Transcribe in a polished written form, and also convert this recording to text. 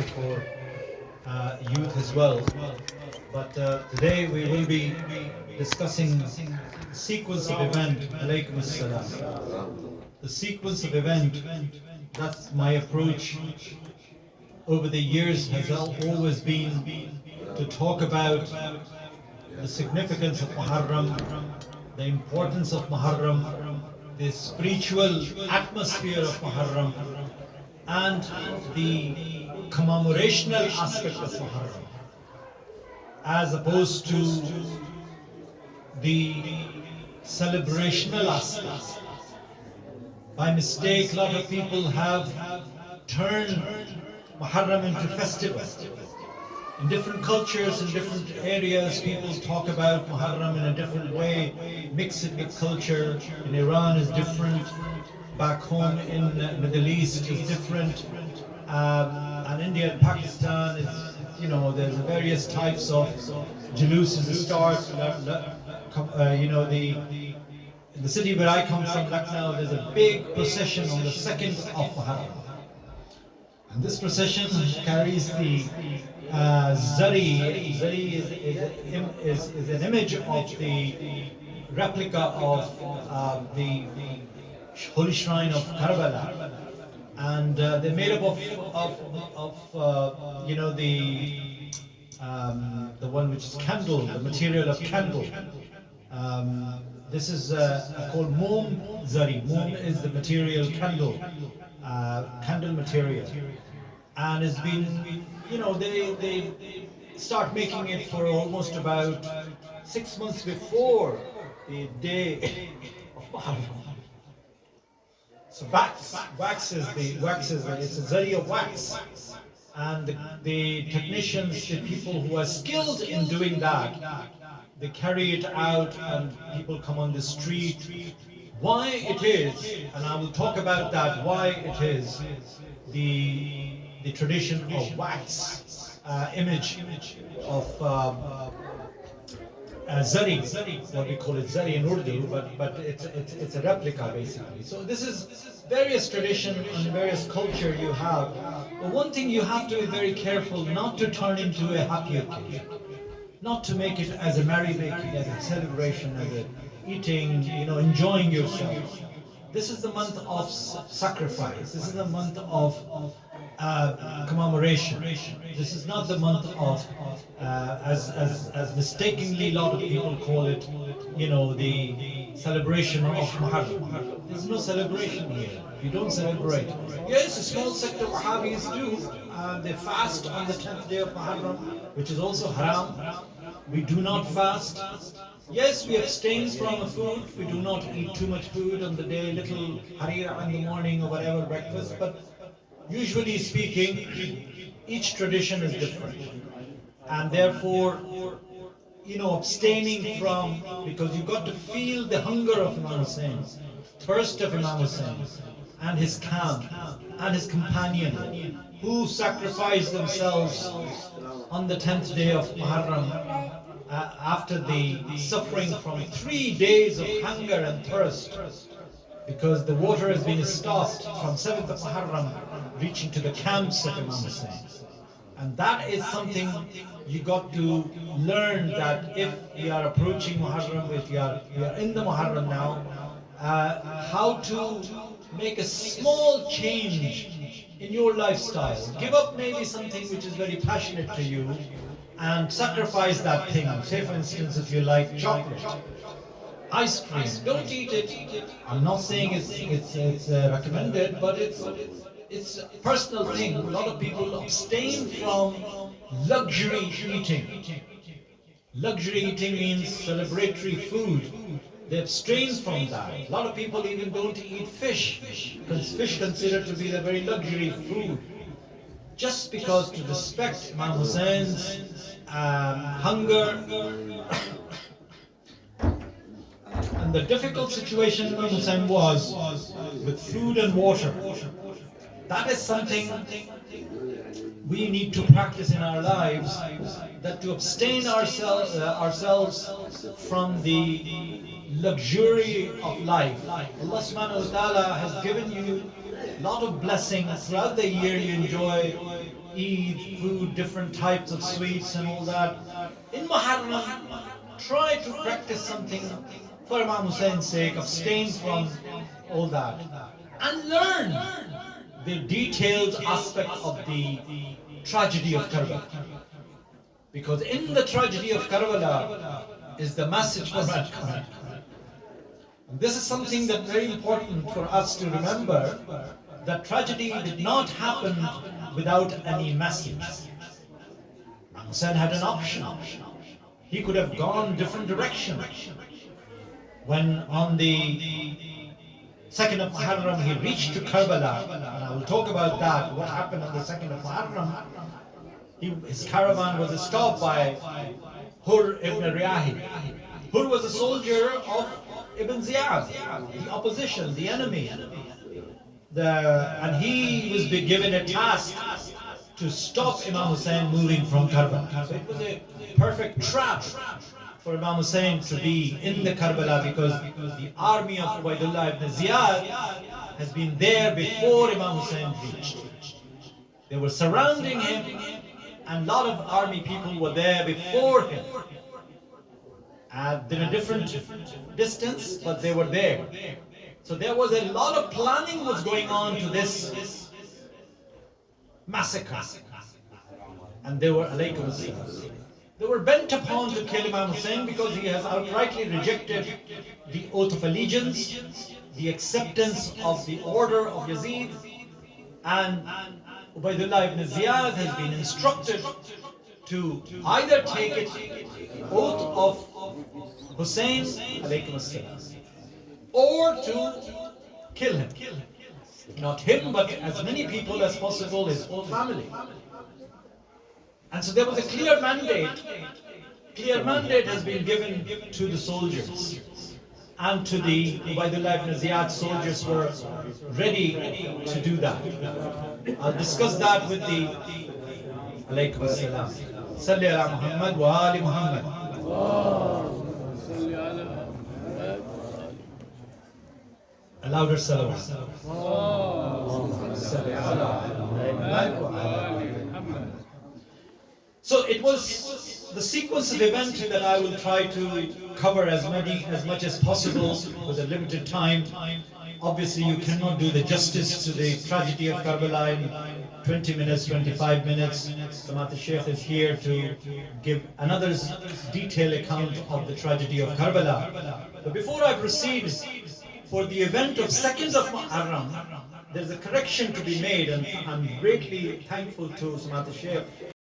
for youth as well. But today we will be discussing the sequence of event. Alaykum assalam. The sequence of event. That's my approach over the years has always been to talk about the significance of Muharram, the importance of Muharram, the spiritual atmosphere of Muharram, and the commemorational aspect of Muharram, as opposed to the celebrational aspect. By mistake, a lot of people have turned Muharram into festival. In different cultures, in different areas, people talk about Muharram in a different way, mix it with culture. In Iran is different, back home in the Middle East is different, and India and Pakistan is, there's various types of Jaluses that starts, in the city where I come from, Lucknow, there's a big procession on the 2nd of Muharram. And this procession carries the Zari. Zari is an image of the replica of the holy shrine of Karbala, and they're made up of the one which is candle, the material of candle. This is called Moom Zari. Moom is the material candle, candle material, and it's been, they start making it for almost about 6 months before the day of Muharram. So wax is it's a zari of wax, and the technicians, the people who are skilled in doing that, they carry it out, and people come on the street. Why it is, and I will talk about that, why it is the tradition of wax image of Zari, what we call it Zari in Urdu, but it's a replica basically. So this is various tradition and various culture you have. But one thing you have to be very careful not to turn into a happy occasion, not to make it as a merrymaking, as a celebration, as a eating, enjoying yourself. This is the month of sacrifice. This is the month of commemoration. This is not the month of, as mistakenly a lot of people call it, the celebration of Muharram. There's no celebration here. You don't celebrate. Yes, a small sect of Wahhabis do. They fast on the 10th day of Muharram, which is also haram. We do not fast. Yes, we abstain from food. We do not eat too much food on the day, little harira in the morning or whatever, breakfast. But usually speaking, each tradition is different. And therefore, abstaining from, because you've got to feel the hunger of Imam Hussein, thirst of Imam Hussein, and his camp, and his companion, who sacrificed themselves on the 10th day of Muharram, after the suffering from 3 days of hunger and thirst, because the water has been stopped from 7th of Muharram reaching to the camps of Imam Hussein. And that is something you got to learn, that if we are approaching Muharram, if we are in the Muharram now, how to make a small change in your lifestyle. Give up maybe something which is very passionate to you, and sacrifice that thing. Say for instance, if you like chocolate, ice cream, don't eat it. I'm not saying it's recommended, but it's a personal thing. A lot of people abstain from luxury eating. Luxury eating means celebratory food. They abstain from that. A lot of people even don't eat fish, because fish considered to be the very luxury food. Just because to respect Imam Hussein's hunger and the difficult situation Imam Hussein was with food and water. That is something we need to practice in our lives, that to abstain ourselves from the luxury of life. Allah subhanahu wa ta'ala has given you a lot of blessings throughout the year. You enjoy Eid, food, different types of sweets and all that. In Muharram, try to practice something for Imam Hussein's sake, abstain from all that, and learn the detailed aspect of the tragedy of Karbala. Because in the tragedy of Karbala is the message for mankind. And this is something that's very important for us to remember, that tragedy did not happen without any message. Imam Hussein had an option. He could have gone different direction. When on the 2nd of Muharram he reached to Karbala, and I will talk about that, what happened on the 2nd of Muharram. His caravan was stopped by Hur ibn Riyahi. Hur was a soldier of Ibn Ziyad, the opposition, the enemy. And he was given a task to stop Imam Hussein moving from Karbala. So it was a perfect trap for Imam Hussein to be in the Karbala, because the army of Ubaidullah ibn Ziyad has been there before Imam Hussein reached. They were surrounding him, and a lot of army people were there before him. In a different distance, but they were there. So there was a lot of planning was going on to this massacre. And they were they were bent upon to kill Imam Hussein, because he has outrightly rejected the oath of allegiance, the acceptance of the order of Yazid, and Ubaidullah ibn Ziyad has been instructed to either take it, oath of Hussein or to kill him. Not him, but as many people as possible, his whole family. And so there was a clear mandate. Clear mandate has been given to the soldiers. And to the Ubaidullah ibn Ziyad soldiers were ready to do that. I'll discuss that with the alaykum assalam. Salli ala Muhammad wa ali Muhammad. A louder salawat. So it was the sequence of events that I will try to cover as much as possible with a limited time. Obviously, you cannot do the justice to the tragedy of Karbala in 20 minutes, 25 minutes. Samat al-Sheikh is here to give another detailed account of the tragedy of Karbala. But before I proceed, for the event of 2nd of Muharram, there's a correction to be made, and I'm greatly thankful to Samat al-Sheikh